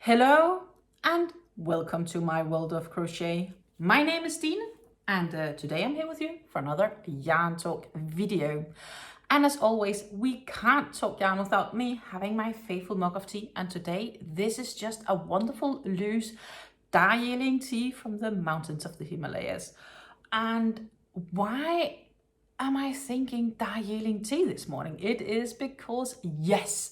Hello and welcome to my world of crochet. My name is Tine and today I'm here with you for another yarn talk video. And as always, we can't talk yarn without me having my faithful mug of tea. And today this is just a wonderful loose Darjeeling tea from the mountains of the Himalayas. And why am I thinking Darjeeling tea this morning? It is because, yes,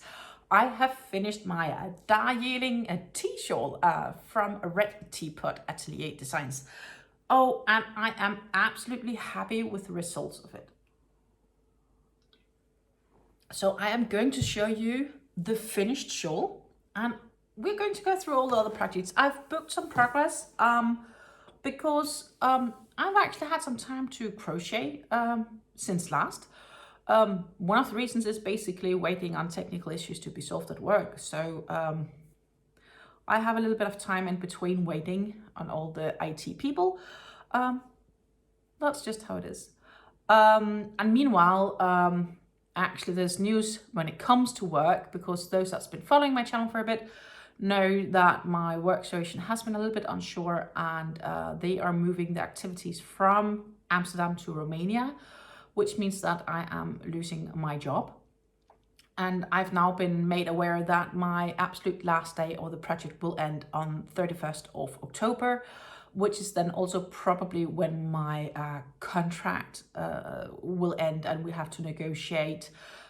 I have finished my Darjeeling tea shawl from RedTeapotAtelier Designs. Oh, and I am absolutely happy with the results of it. So I am going to show you the finished shawl, and we're going to go through all the other projects. I've booked some progress because I've actually had some time to crochet since last. One of the reasons is basically waiting on technical issues to be solved at work. So I have a little bit of time in between waiting on all the IT people. That's just how it is. And meanwhile, actually there's news when it comes to work, because those that's been following my channel for a bit know that my work situation has been a little bit unsure, and they are moving the activities from Amsterdam to Romania, which means that I am losing my job. And I've now been made aware that my absolute last day of the project will end on 31st of October, which is then also probably when my contract will end, and we have to negotiate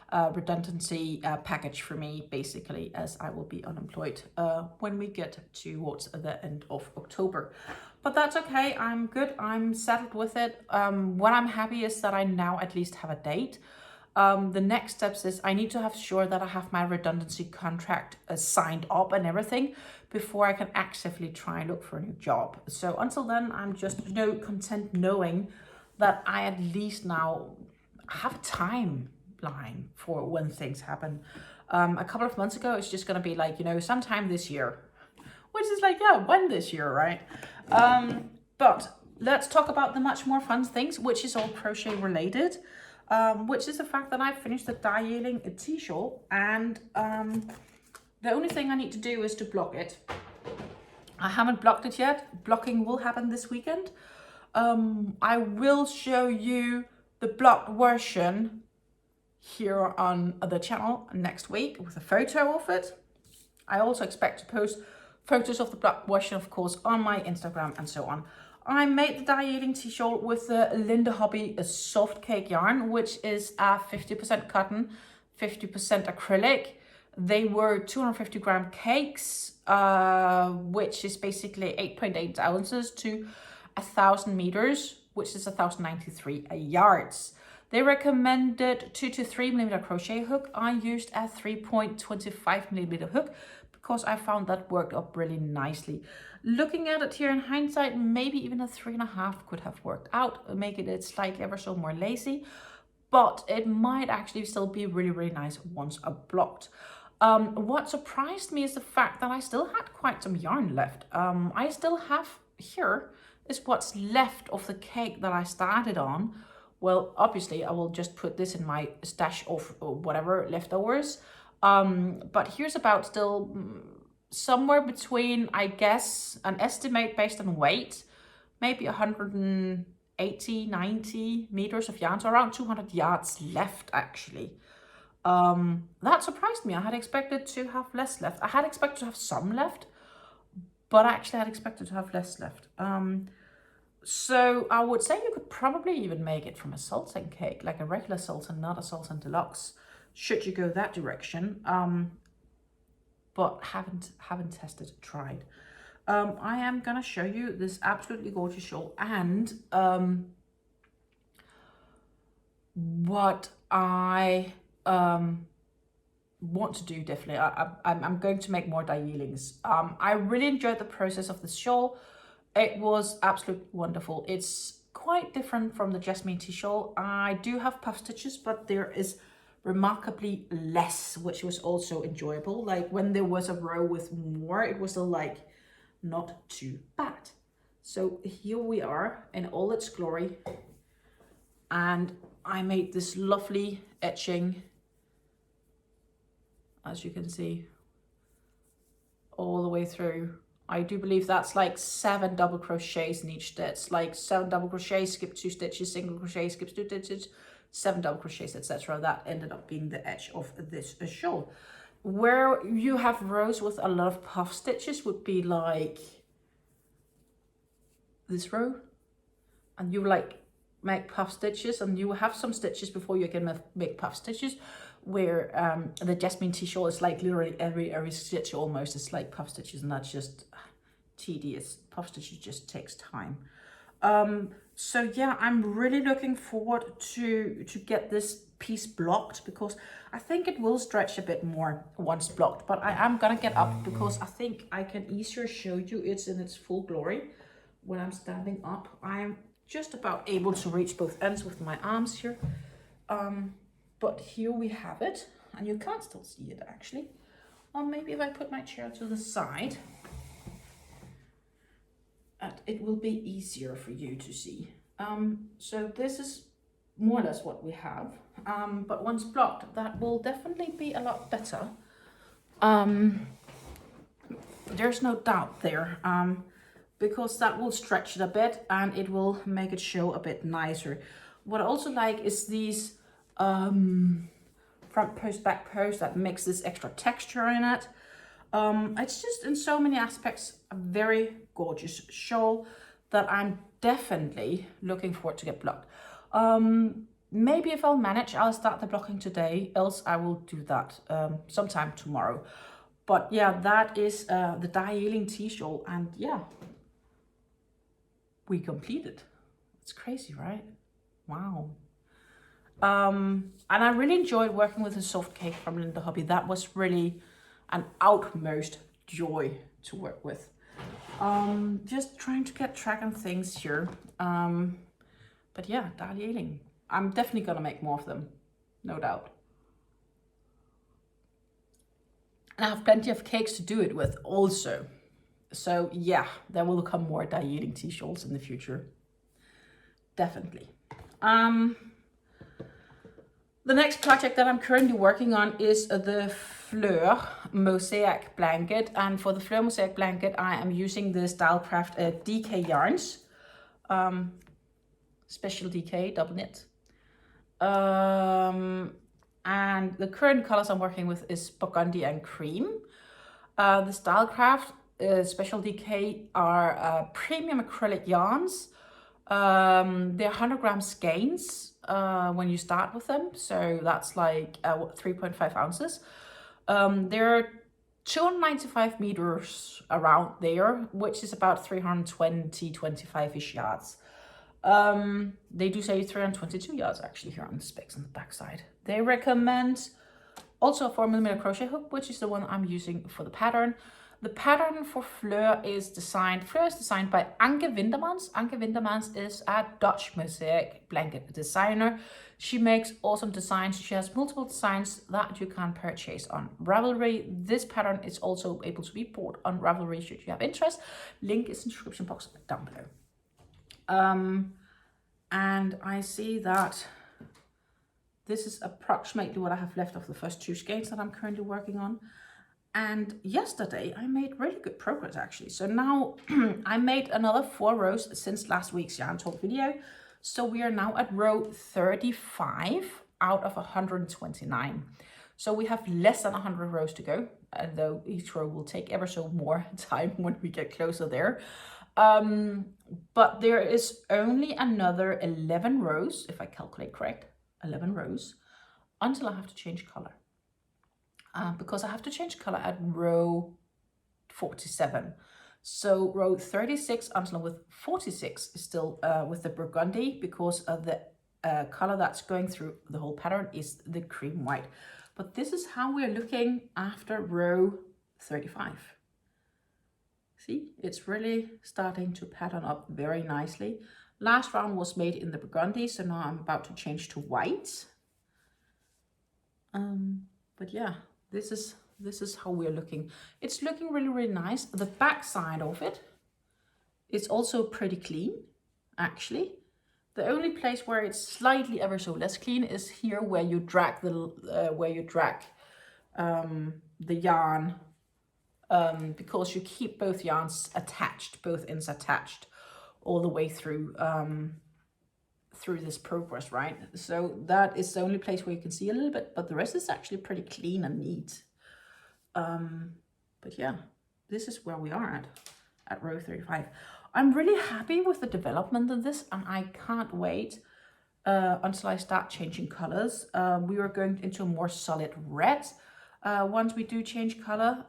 a redundancy package for me, basically, as I will be unemployed when we get towards the end of October. But that's okay, I'm good, I'm settled with it. What I'm happy is that I now at least have a date. The next steps is I need to have sure that I have my redundancy contract signed up and everything before I can actively try and look for a new job. So until then, I'm just content knowing that I at least now have a timeline for when things happen. A couple of months ago, it's just gonna be like, sometime this year. Which is like, yeah, when this year, right? But let's talk about the much more fun things, which is all crochet related, which is the fact that I finished the Darjeeling tea shawl, and the only thing I need to do is to block it. I haven't blocked it yet. Blocking will happen this weekend. I will show you the blocked version here on the channel next week with a photo of it. I also expect to post photos of the block version, of course, on my Instagram and so on. I made the Darjeeling tea shawl with the Linde Hobby soft cake yarn, which is 50% cotton, 50% acrylic. They were 250 gram cakes, which is basically 8.8 ounces to 1,000 meters, which is 1,093 yards. They recommended 2 to 3 millimeter crochet hook. I used a 3.25 millimeter hook because I found that worked up really nicely. Looking at it here in hindsight, maybe even a 3.5 could have worked out, making it slightly ever so more lacy, but it might actually still be really, really nice once blocked. What surprised me is the fact that I still had quite some yarn left. I still have here is what's left of the cake that I started on. Well, obviously I will just put this in my stash of whatever leftovers. But here's about still somewhere between, I guess, an estimate based on weight, maybe 180, 90 meters of yarn, so around 200 yards left actually. That surprised me. I had expected to have less left. I had expected to have some left, but I actually had expected to have less left. So I would say you could probably even make it from a sultan cake, like a regular sultan, not a sultan deluxe, should you go that direction. But haven't tested, tried. I am gonna show you this absolutely gorgeous shawl, and what I want to do definitely. I'm going to make more Darjeelings. I really enjoyed the process of this shawl. It was absolutely wonderful. It's quite different from the Jasmine tea shawl. I do have puff stitches, but there is remarkably less, which was also enjoyable. Like when there was a row with more, it was still like not too bad. So here we are in all its glory, and I made this lovely etching, as you can see, all the way through. I do believe that's like 7 double crochets in each stitch, like 7 double crochets, skip 2 stitches, single crochet, skip 2 stitches, 7 double crochets, etc. That ended up being the edge of this shawl. Where you have rows with a lot of puff stitches would be like this row, and you like make puff stitches, and you have some stitches before you can make puff stitches, where the DarjeelingTea Shawl is like literally every stitch almost is like puff stitches, and that's just tedious. Puff stitches just takes time. So yeah, I'm really looking forward to get this piece blocked, because I think it will stretch a bit more once blocked, but I am gonna get up because I think I can easier show you it's in its full glory when I'm standing up. I'm just about able to reach both ends with my arms here. But here we have it, and you can't still see it actually. Or maybe if I put my chair to the side, it will be easier for you to see. So this is more or less what we have. But once blocked, that will definitely be a lot better. There's no doubt there. Because that will stretch it a bit and it will make it show a bit nicer. What I also like is these front post, back post that makes this extra texture in it. It's just in so many aspects a very gorgeous shawl that I'm definitely looking forward to get blocked. Maybe if I'll manage, I'll start the blocking today, else I will do that sometime tomorrow. But yeah, that is the DarjeelingTea Shawl, and yeah, we completed. It's crazy, right? Wow. And I really enjoyed working with the soft cake from Linde Hobby. That was really an utmost joy to work with. Just trying to get track on things here. But yeah, Darjeeling. I'm definitely gonna make more of them, no doubt. And I have plenty of cakes to do it with also. So yeah, there will come more DarjeelingTea Shawls in the future. Definitely. The next project that I'm currently working on is the Flur Mosaic blanket. And for the Flur Mosaic blanket, I am using the Stylecraft DK yarns. Special DK, double knit. And the current colors I'm working with is burgundy and cream. The Stylecraft Special DK are premium acrylic yarns. They're 100 gram skeins when you start with them, so that's like 3.5 ounces. They're 295 meters around there, which is about 325-ish yards. They do say 322 yards actually here on the specs on the back side. They recommend also a 4mm crochet hook, which is the one I'm using for the pattern. The pattern for Fleur is designed by Anke Wintermans. Anke Wintermans is a Dutch mosaic blanket designer. She makes awesome designs. She has multiple designs that you can purchase on Ravelry. This pattern is also able to be bought on Ravelry should you have interest. Link is in the description box down below. And I see that this is approximately what I have left of the first 2 skeins that I'm currently working on. And yesterday I made really good progress actually. So now I made another 4 rows since last week's yarn talk video. So we are now at row 35 out of 129. So we have less than 100 rows to go, though each row will take ever so more time when we get closer there. But there is only another 11 rows, if I calculate correct, 11 rows, until I have to change color. Because I have to change color at row 47. So row 36 until with 46 is still with the burgundy, because of the color that's going through the whole pattern is the cream white. But this is how we're looking after row 35. See, it's really starting to pattern up very nicely. Last round was made in the burgundy, so now I'm about to change to white. But yeah, this is how we're looking. It's looking really, really nice. The back side of it is also pretty clean, actually. The only place where it's slightly ever so less clean is here where you drag the yarn because you keep both yarns attached, both ends attached all the way through through this progress, right? So that is the only place where you can see a little bit, but the rest is actually pretty clean and neat. But yeah, this is where we are at row 35. I'm really happy with the development of this, and I can't wait until I start changing colors. We are going into a more solid red once we do change color,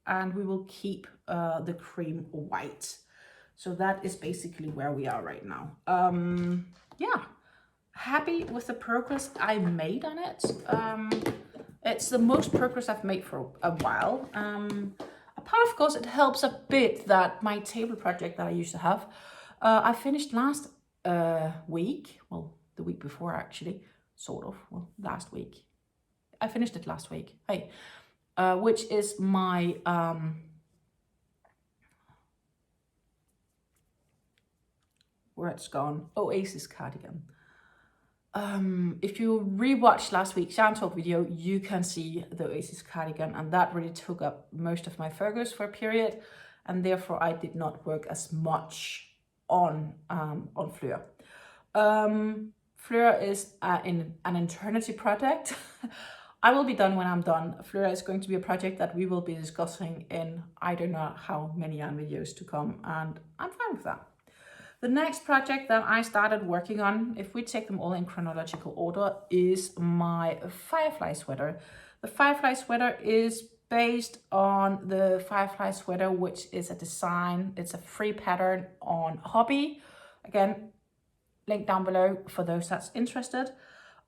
and we will keep the cream white. So that is basically where we are right now. Yeah, happy with the progress I made on it. It's the most progress I've made for a while. Apart, of course, it helps a bit that my table project that I used to have, I finished last week. Well, the week before actually, sort of. Well, last week. I finished it last week. Hey, which is my where it's gone, Oasis cardigan. If you rewatch last week's yarn talk video, you can see the Oasis cardigan, and that really took up most of my focus for a period, and therefore I did not work as much on Fleur. Fleur is an eternity project. I will be done when I'm done. Fleur is going to be a project that we will be discussing in I don't know how many yarn videos to come, and I'm fine with that. The next project that I started working on, if we take them all in chronological order, is my Firefly sweater. The Firefly sweater is based on the Firefly sweater, which is a design, it's a free pattern on Hobbii. Again, link down below for those that's interested.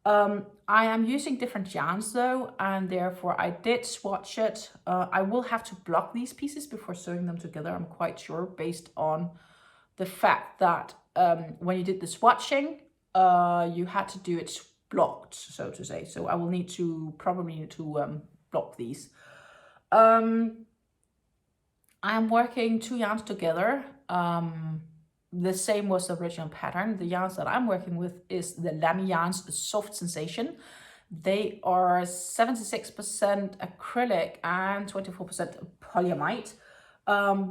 I am using different yarns though, and therefore I did swatch it. I will have to block these pieces before sewing them together, I'm quite sure, based on the fact that when you did the swatching, you had to do it blocked, so to say. So I will probably need to block these. I'm working two yarns together. The same was the original pattern. The yarns that I'm working with is the Lamy Yarns Soft Sensation. They are 76% acrylic and 24% polyamide.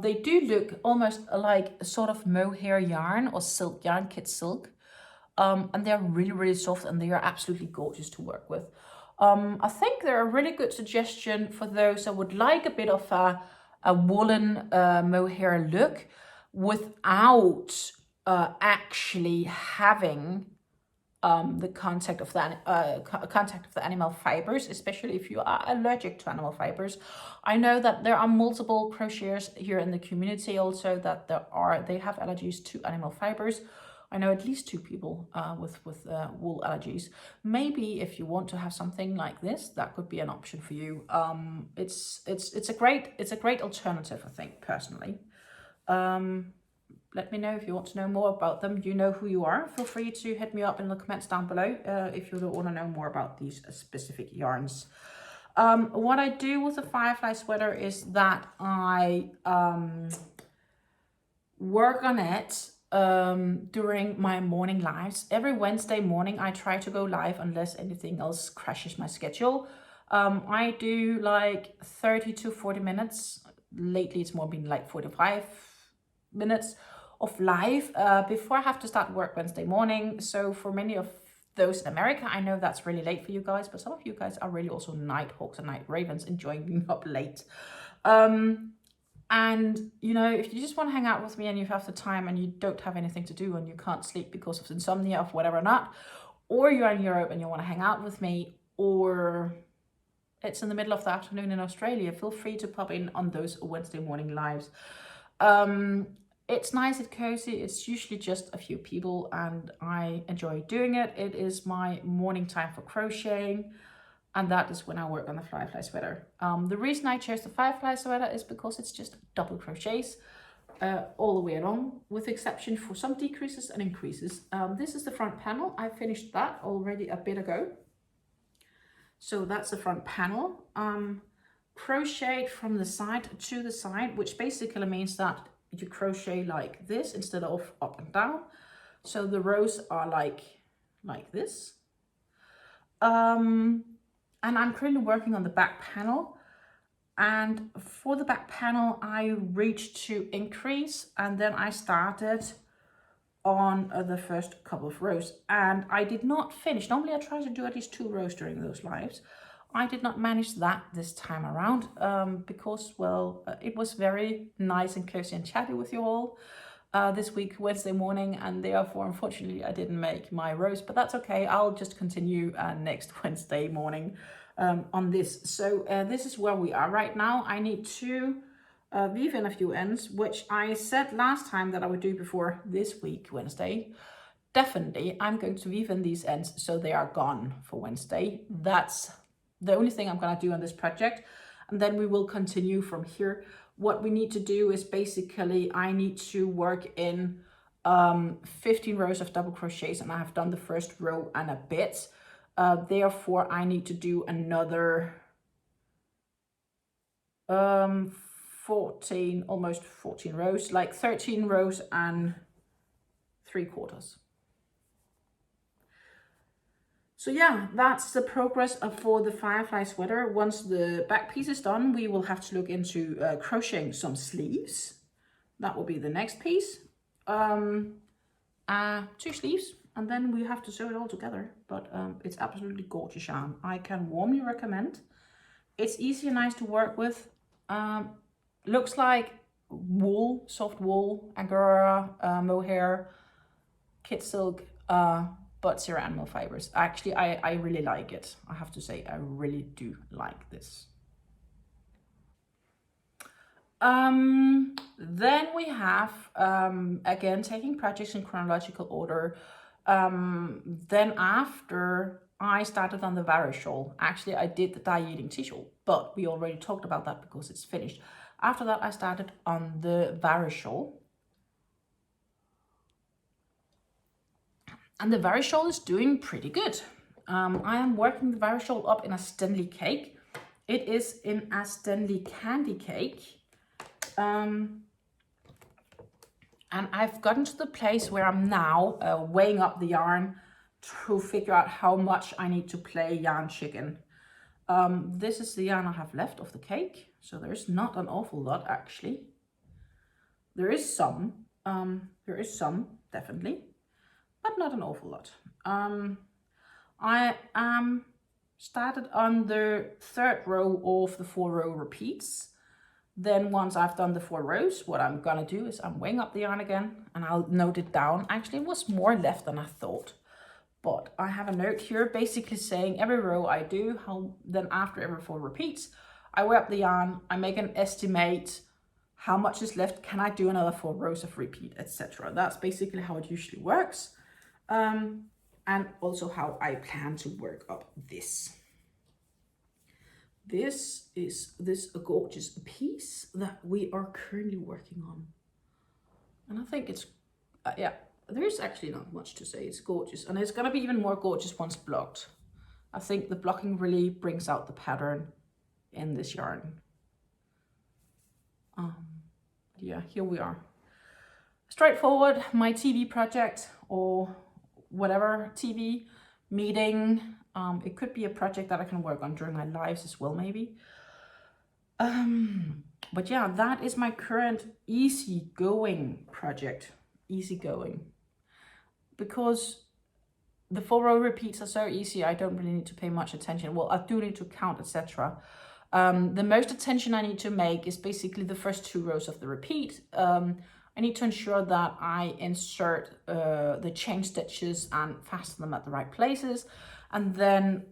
They do look almost like a sort of mohair yarn or silk yarn, kid silk. And they're really, really soft, and they are absolutely gorgeous to work with. I think they're a really good suggestion for those that would like a bit of a woolen mohair look without actually having the contact of the animal fibers, especially if you are allergic to animal fibers. I know that there are multiple crocheters here in the community also that they have allergies to animal fibers. I know at least 2 people with wool allergies. Maybe if you want to have something like this, that could be an option for you. It's a great alternative, I think, personally. Let me know if you want to know more about them. You know who you are. Feel free to hit me up in the comments down below if you want to know more about these specific yarns. What I do with the Firefly sweater is that I work on it during my morning lives. Every Wednesday morning I try to go live unless anything else crashes my schedule. I do like 30 to 40 minutes. Lately it's more been like 45 minutes of live before I have to start work Wednesday morning. So for many of those in America, I know that's really late for you guys, but some of you guys are really also night hawks and night ravens, enjoying being up late. And you know, if you just want to hang out with me and you have the time and you don't have anything to do and you can't sleep because of insomnia or whatever or not, or you're in Europe and you want to hang out with me, or it's in the middle of the afternoon in Australia, feel free to pop in on those Wednesday morning lives. It's nice, it's cozy, it's usually just a few people and I enjoy doing it. It is my morning time for crocheting, and that is when I work on the Firefly sweater. The reason I chose the Firefly sweater is because it's just double crochets all the way along, with exception for some decreases and increases. This is the front panel. I finished that already a bit ago. So that's the front panel. Crocheted from the side to the side, which basically means that you crochet like this instead of up and down. So the rows are like this. And I'm currently working on the back panel. And for the back panel, I reached to increase, and then I started on the first couple of rows, and I did not finish. Normally I try to do at least 2 rows during those lives. I did not manage that this time around because, well, it was very nice and cozy and chatty with you all this week, Wednesday morning, and therefore, unfortunately, I didn't make my rows, but that's okay. I'll just continue next Wednesday morning on this. So this is where we are right now. I need to weave in a few ends, which I said last time that I would do before this week, Wednesday. Definitely, I'm going to weave in these ends so they are gone for Wednesday. That's the only thing I'm going to do on this project, and then we will continue from here. What we need to do is basically I need to work in 15 rows of double crochets, and I have done the first row and a bit. Therefore, I need to do another 14, almost 14 rows, like 13 rows and 3/4. So yeah, that's the progress for the Firefly sweater. Once the back piece is done, we will have to look into crocheting some sleeves. That will be the next piece. 2 sleeves, and then we have to sew it all together. But it's absolutely gorgeous yarn. I can warmly recommend. It's easy and nice to work with. Looks like wool, soft wool, angora, mohair, kid silk, but zero animal fibers. Actually, I really like it. I have to say, I really do like this. Then we have, again, taking projects in chronological order. Then after I started on the Varish Shawl. Actually, I did the DarjeelingTea Shawl, but we already talked about that because it's finished. After that, I started on the Virus Shawl. And the Varish Shawl is doing pretty good. I am working the Varish Shawl up in a Stenli cake. It is in a Stenli Candy Cake. And I've gotten to the place where I'm now weighing up the yarn to figure out how much I need to play yarn chicken. This is the yarn I have left of the cake, so there's not an awful lot actually. There is some, definitely, but not an awful lot. I am started on the 3rd row of the 4-row repeats. Then once I've done the 4 rows, what I'm gonna do is I'm weighing up the yarn again and I'll note it down. Actually, it was more left than I thought, but I have a note here basically saying every row I do, then after every 4 repeats, I weigh up the yarn, I make an estimate, how much is left, can I do another 4 rows of repeat, etc. That's basically how it usually works. And also how I plan to work up this. This is this gorgeous piece that we are currently working on. And I think it's, yeah, there's actually not much to say. It's gorgeous. And it's gonna be even more gorgeous once blocked. I think the blocking really brings out the pattern in this yarn. Yeah, here we are. Straightforward, my TV project or whatever, TV meeting. It could be a project that I can work on during my lives as well, maybe. But yeah, that is my current easygoing project. Easygoing. Because the 4-row repeats are so easy, I don't really need to pay much attention. Well, I do need to count, etc. The most attention I need to make is basically the first 2 rows of the repeat. I need to ensure that I insert the chain stitches and fasten them at the right places. And then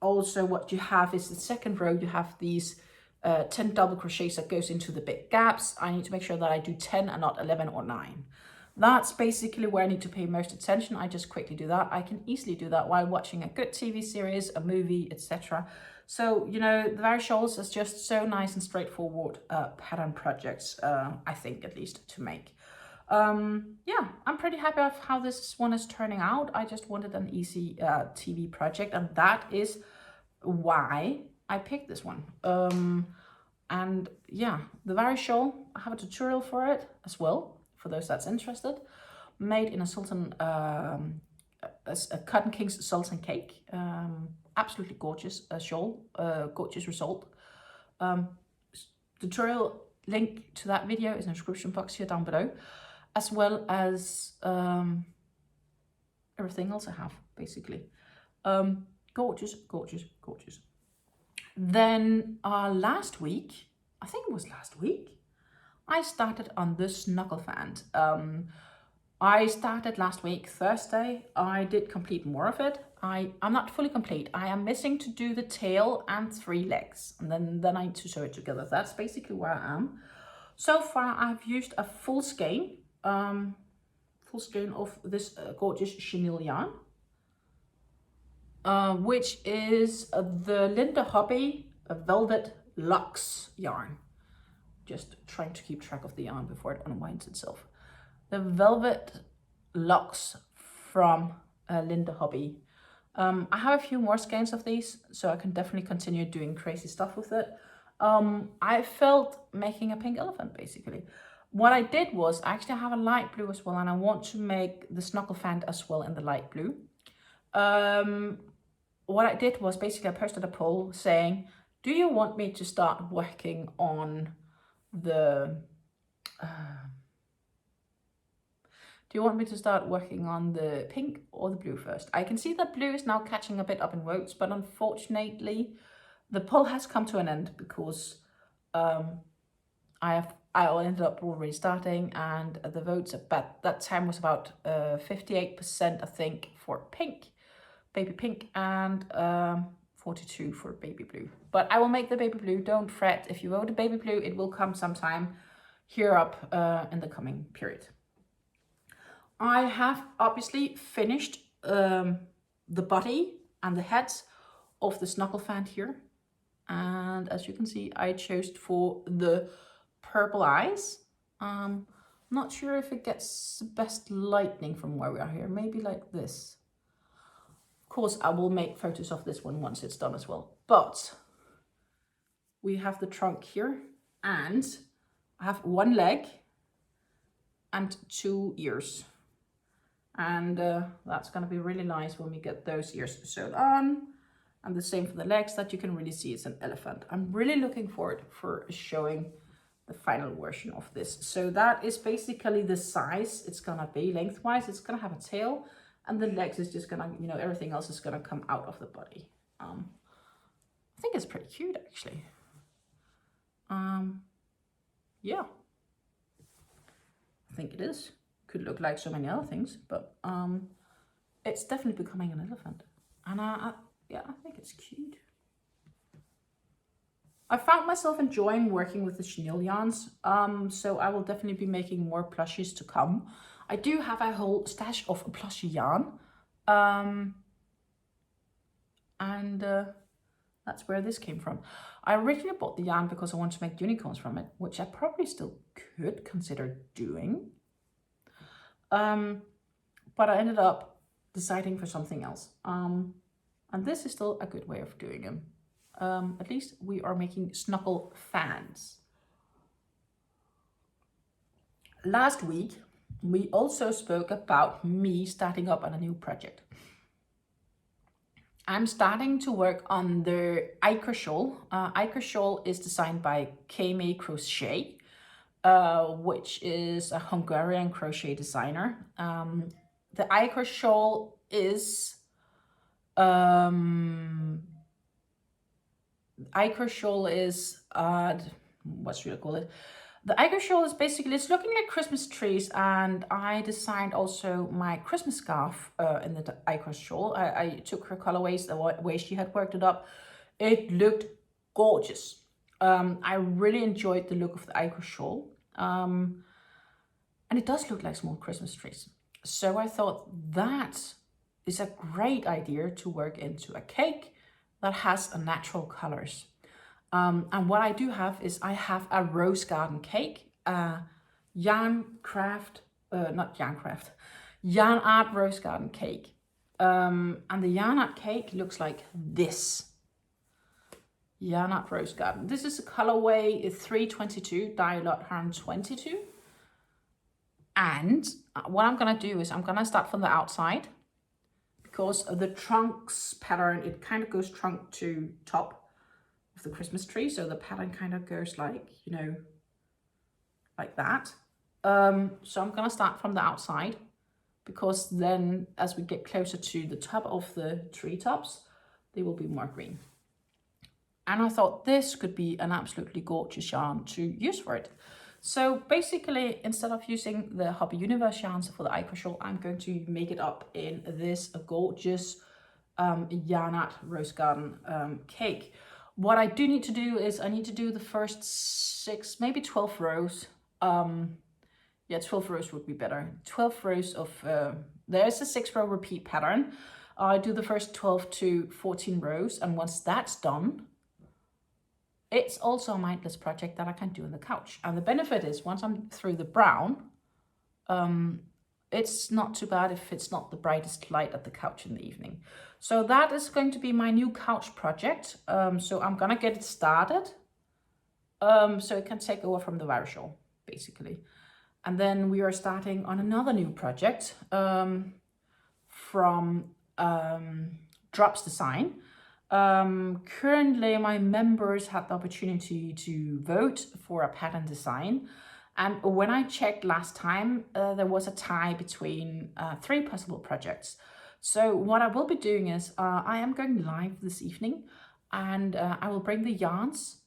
also what you have is the 2nd row, you have these 10 double crochets that goes into the big gaps. I need to make sure that I do 10 and not 11 or 9. That's basically where I need to pay most attention. I just quickly do that. I can easily do that while watching a good TV series, a movie, etc. So, you know, the Varish Shawls is just so nice and straightforward pattern projects, I think at least, to make. Yeah, I'm pretty happy with how this one is turning out. I just wanted an easy TV project, and that is why I picked this one. And yeah, the Varish Shawl, I have a tutorial for it as well, for those that's interested. Made in a Sultan, a Cotton King's Sultan cake. Absolutely gorgeous shawl, gorgeous result. tutorial link to that video is in the description box here down below, as well as everything else I have, basically. Gorgeous, gorgeous, gorgeous. Then last week, I think it was last week, I started on the Snugglephant. I started last week, Thursday. I did complete more of it. I'm not fully complete. I am missing to do the tail and 3 legs, and then I need to sew it together. That's basically where I am. So far, I've used a full skein of this gorgeous chenille yarn, which is the Linde Hobby Velvet Lux yarn. Just trying to keep track of the yarn before it unwinds itself. The Velvet Lux from Linde Hobby. I have a few more skeins of these, so I can definitely continue doing crazy stuff with it. I felt making a pink elephant, basically. What I did was, actually I have a light blue as well, and I want to make the Snugglephant as well in the light blue. What I did was, basically I posted a poll saying, do you want me to start working on the... do you want me to start working on the pink or the blue first? I can see that blue is now catching a bit up in votes, but unfortunately, the poll has come to an end because I ended up already starting, and the votes at that time was about 58%, I think, for pink, baby pink, and 42 for baby blue. But I will make the baby blue. Don't fret. If you voted baby blue, it will come sometime here up in the coming period. I have obviously finished the body and the heads of the Snugglephant here. And as you can see, I chose for the purple eyes. Not sure if it gets the best lighting from where we are here. Maybe like this. Of course, I will make photos of this one once it's done as well. But we have the trunk here, and I have 1 leg and 2 ears. And that's going to be really nice when we get those ears sewed on. And the same for the legs, that you can really see it's an elephant. I'm really looking forward for showing the final version of this. So that is basically the size it's going to be. Lengthwise, it's going to have a tail. And the legs is just going to, you know, everything else is going to come out of the body. I think it's pretty cute, actually. Yeah. I think it is. Could look like so many other things, but it's definitely becoming an elephant. And yeah, I think it's cute. I found myself enjoying working with the chenille yarns, so I will definitely be making more plushies to come. I do have a whole stash of plushie yarn, and that's where this came from. I originally bought the yarn because I wanted to make unicorns from it, which I probably still could consider doing. But I ended up deciding for something else. And this is still a good way of doing them. At least we are making Snugglephants. Last week, we also spoke about me starting up on a new project. I'm starting to work on the Aikor Shawl. Aikor Shawl is designed by Crochet, which is a Hungarian crochet designer. The Aikor Shawl is what should I call it? The Aikor Shawl is basically, it's looking like Christmas trees, and I designed also my Christmas scarf in the Aikor Shawl. I took her colorways, the way she had worked it up. It looked gorgeous. I really enjoyed the look of the Aikor Shawl. And it does look like small Christmas trees. So I thought that is a great idea to work into a cake that has a natural colors. And what I do have is I have a Rosegarden cake, YarnArt Rosegarden cake. And the YarnArt cake looks like this. YarnArt Rosegarden. This is a colorway 322, Dialot 122. And what I'm gonna do is I'm gonna start from the outside, because the trunk's pattern, it kind of goes trunk to top of the Christmas tree. So the pattern kind of goes like, you know, like that. So I'm gonna start from the outside, because then as we get closer to the top of the treetops, they will be more green. And I thought this could be an absolutely gorgeous yarn to use for it. So basically, instead of using the Hobbii Universe yarns for the Aikor Shawl, I'm going to make it up in this gorgeous YarnArt Rosegarden cake. What I do need to do is I need to do the first 6, maybe 12 rows. Yeah, 12 rows would be better. 12 rows of, there's a 6-row repeat pattern. I do the first 12 to 14 rows, and once that's done, it's also a mindless project that I can do on the couch. And the benefit is, once I'm through the brown, it's not too bad if it's not the brightest light at the couch in the evening. So that is going to be my new couch project. So I'm gonna get it started, so it can take over from the Varish Shawl, basically. And then we are starting on another new project from Drops Design. Currently, my members had the opportunity to vote for a pattern design. And when I checked last time, there was a tie between 3 possible projects. So what I will be doing is I am going live this evening, and I will bring the yarns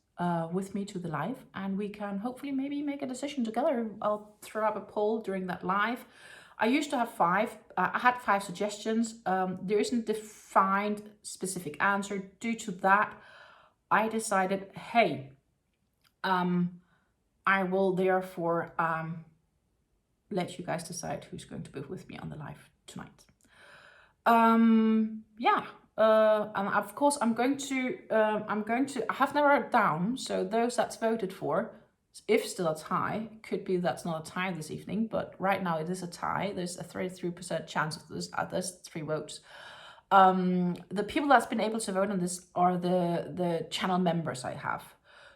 with me to the live, and we can hopefully maybe make a decision together. I'll throw up a poll during that live. I used to have 5. I had 5 suggestions. There isn't a defined specific answer. Due to that, I decided, hey, I will therefore let you guys decide who's going to be with me on the live tonight. Yeah. And of course, I have narrowed it down. So those that's voted for, if still a tie, could be that's not a tie this evening, but right now it is a tie. There's a 33% chance of this at this 3 votes. The people that's been able to vote on this are the channel members I have.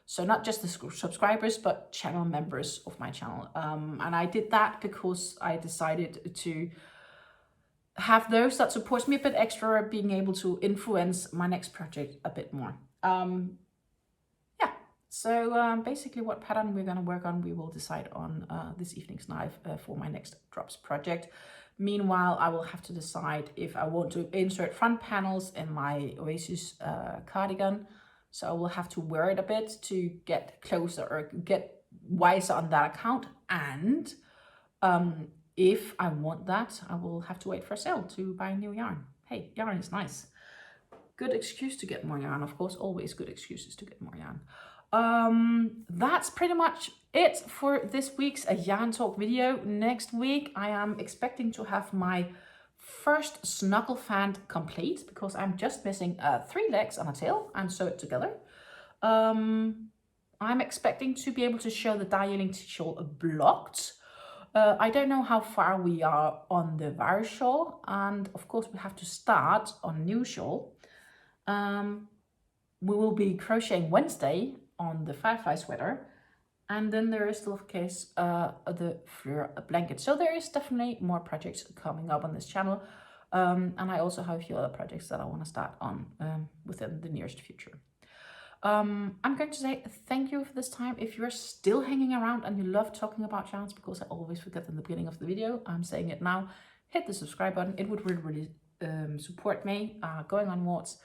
So not just the subscribers, but channel members of my channel. And I did that because I decided to have those that support me a bit extra, being able to influence my next project a bit more. Yeah, so basically what pattern we're going to work on, we will decide on this evening's live for my next drops project. Meanwhile, I will have to decide if I want to insert front panels in my Oasis cardigan. So I will have to wear it a bit to get closer or get wiser on that account. And if I want that, I will have to wait for a sale to buy new yarn. Hey, yarn is nice. Good excuse to get more yarn, of course, always good excuses to get more yarn. That's pretty much it for this week's yarn talk video. Next week, I am expecting to have my first Snugglephant complete, because I'm just missing 3 legs and a tail and sew it together. I'm expecting to be able to show the DarjeelingTea Shawl blocked. I don't know how far we are on the Virus Shawl, and of course we have to start on new shawl. We will be crocheting Wednesday on the Firefly sweater, and then there is still, of course, the Fleur blanket. So there is definitely more projects coming up on this channel, and I also have a few other projects that I want to start on within the nearest future. I'm going to say thank you for this time. If you're still hanging around and you love talking about yarns, because I always forget in the beginning of the video, I'm saying it now, hit the subscribe button. It would really support me going onwards.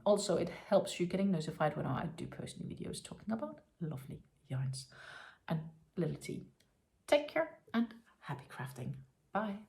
Also, it helps you getting notified when I do post new videos talking about lovely yarns and little tea. Take care and happy crafting. Bye.